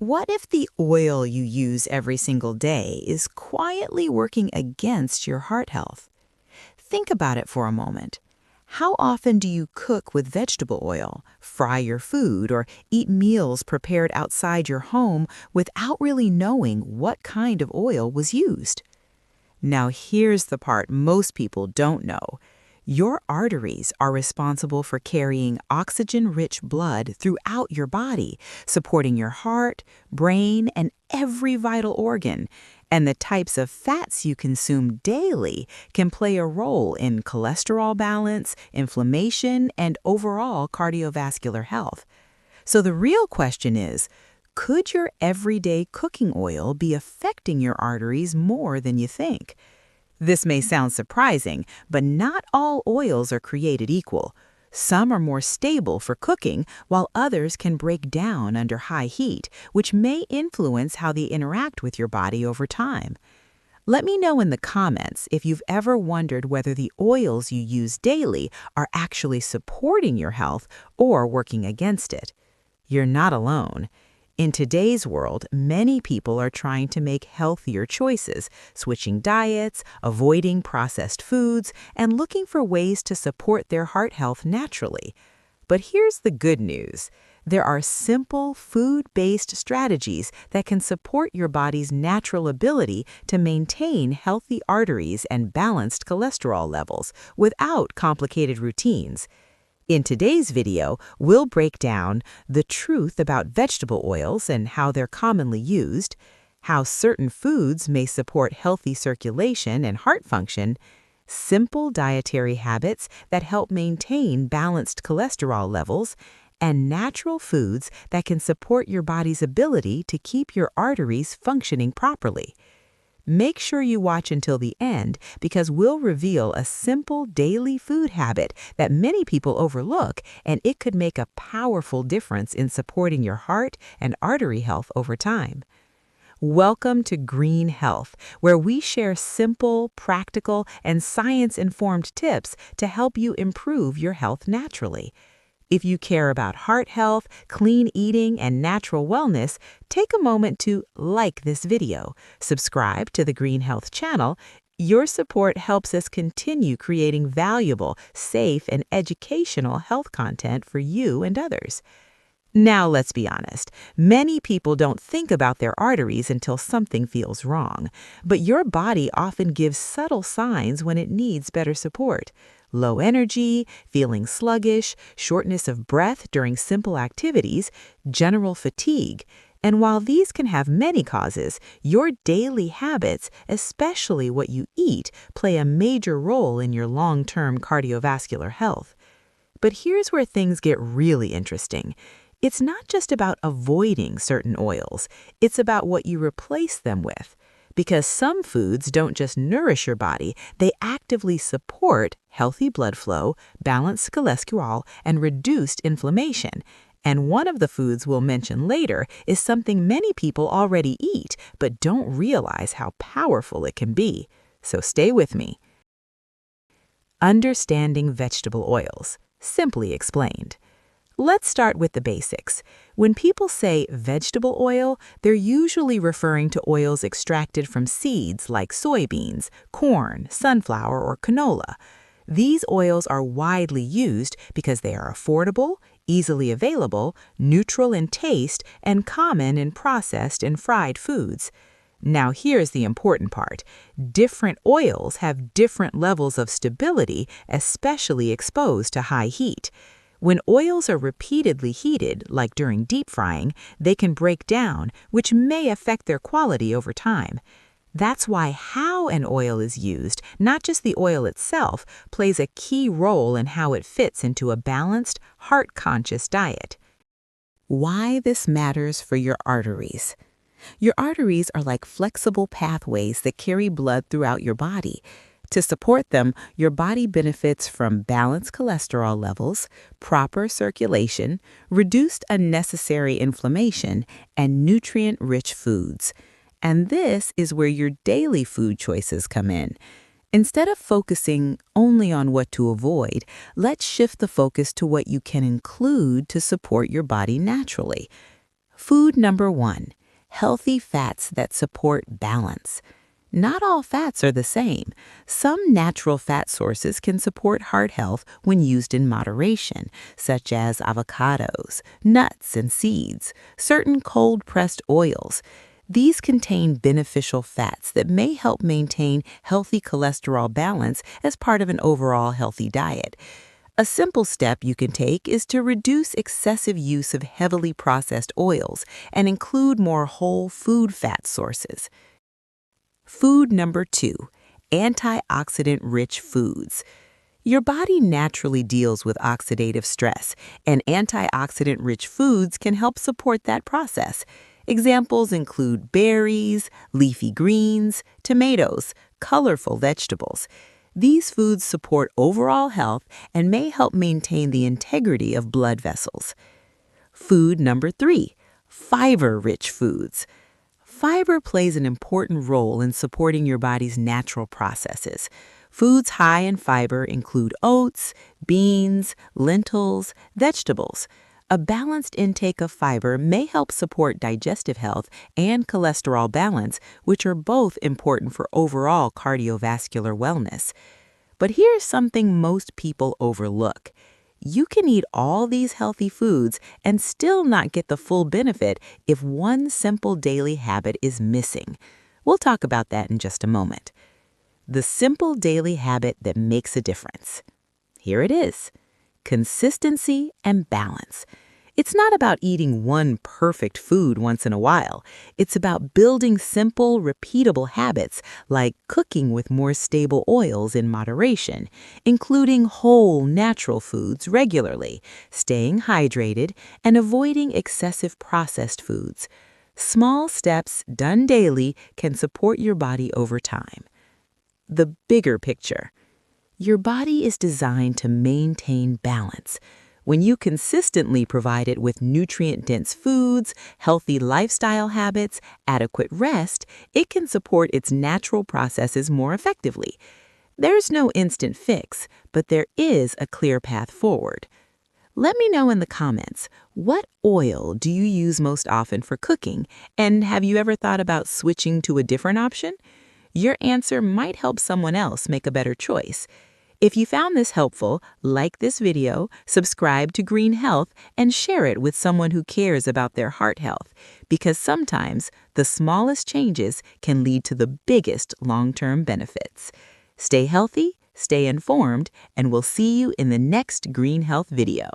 What if the oil you use every single day is quietly working against your heart health? Think about it for a moment. How often do you cook with vegetable oil, fry your food, or eat meals prepared outside your home without really knowing what kind of oil was used? Now, here's the part most people don't know. Your arteries are responsible for carrying oxygen-rich blood throughout your body, supporting your heart, brain, and every vital organ. And the types of fats you consume daily can play a role in cholesterol balance, inflammation, and overall cardiovascular health. So the real question is, could your everyday cooking oil be affecting your arteries more than you think? This may sound surprising, but not all oils are created equal. Some are more stable for cooking, while others can break down under high heat, which may influence how they interact with your body over time. Let me know in the comments if you've ever wondered whether the oils you use daily are actually supporting your health or working against it. You're not alone. In today's world, many people are trying to make healthier choices, switching diets, avoiding processed foods, and looking for ways to support their heart health naturally. But here's the good news. There are simple, food-based strategies that can support your body's natural ability to maintain healthy arteries and balanced cholesterol levels without complicated routines. In today's video, we'll break down the truth about vegetable oils and how they're commonly used, how certain foods may support healthy circulation and heart function, simple dietary habits that help maintain balanced cholesterol levels, and natural foods that can support your body's ability to keep your arteries functioning properly. Make sure you watch until the end because we'll reveal a simple daily food habit that many people overlook, and it could make a powerful difference in supporting your heart and artery health over time. Welcome to Green Health, where we share simple, practical, and science-informed tips to help you improve your health naturally. If you care about heart health, clean eating, and natural wellness, take a moment to like this video, subscribe to the Green Health channel. Your support helps us continue creating valuable, safe, and educational health content for you and others. Now, let's be honest. Many people don't think about their arteries until something feels wrong. But your body often gives subtle signs when it needs better support. Low energy, feeling sluggish, shortness of breath during simple activities, general fatigue. And while these can have many causes, your daily habits, especially what you eat, play a major role in your long-term cardiovascular health. But here's where things get really interesting. It's not just about avoiding certain oils, it's about what you replace them with. Because some foods don't just nourish your body, they actively support healthy blood flow, balanced cholesterol, and reduced inflammation. And one of the foods we'll mention later is something many people already eat, but don't realize how powerful it can be. So stay with me. Understanding vegetable oils, simply explained. Let's start with the basics. When people say vegetable oil, they're usually referring to oils extracted from seeds like soybeans, corn, sunflower, or canola. These oils are widely used because they are affordable, easily available, neutral in taste, and common in processed and fried foods. Now here's the important part. Different oils have different levels of stability, especially exposed to high heat. When oils are repeatedly heated, like during deep frying, they can break down, which may affect their quality over time. That's why how an oil is used, not just the oil itself, plays a key role in how it fits into a balanced, heart-conscious diet. Why this matters for your arteries. Your arteries are like flexible pathways that carry blood throughout your body. To support them, your body benefits from balanced cholesterol levels, proper circulation, reduced unnecessary inflammation, and nutrient-rich foods. And this is where your daily food choices come in. Instead of focusing only on what to avoid, let's shift the focus to what you can include to support your body naturally. Food number 1, healthy fats that support balance. Not all fats are the same. Some natural fat sources can support heart health when used in moderation, such as avocados, nuts, and seeds, certain cold-pressed oils. These contain beneficial fats that may help maintain healthy cholesterol balance as part of an overall healthy diet. A simple step you can take is to reduce excessive use of heavily processed oils and include more whole food fat sources. Food number 2, antioxidant-rich foods. Your body naturally deals with oxidative stress, and antioxidant-rich foods can help support that process. Examples include berries, leafy greens, tomatoes, colorful vegetables. These foods support overall health and may help maintain the integrity of blood vessels. Food number 3, fiber-rich foods. Fiber plays an important role in supporting your body's natural processes. Foods high in fiber include oats, beans, lentils, vegetables. A balanced intake of fiber may help support digestive health and cholesterol balance, which are both important for overall cardiovascular wellness. But here's something most people overlook. You can eat all these healthy foods and still not get the full benefit if one simple daily habit is missing. We'll talk about that in just a moment. The simple daily habit that makes a difference. Here it is: consistency and balance. It's not about eating one perfect food once in a while. It's about building simple, repeatable habits like cooking with more stable oils in moderation, including whole, natural foods regularly, staying hydrated, and avoiding excessive processed foods. Small steps done daily can support your body over time. The bigger picture. Your body is designed to maintain balance. When you consistently provide it with nutrient-dense foods, healthy lifestyle habits, adequate rest, it can support its natural processes more effectively. There's no instant fix, but there is a clear path forward. Let me know in the comments, what oil do you use most often for cooking, and have you ever thought about switching to a different option? Your answer might help someone else make a better choice. If you found this helpful, like this video, subscribe to Green Health, and share it with someone who cares about their heart health, because sometimes the smallest changes can lead to the biggest long-term benefits. Stay healthy, stay informed, and we'll see you in the next Green Health video.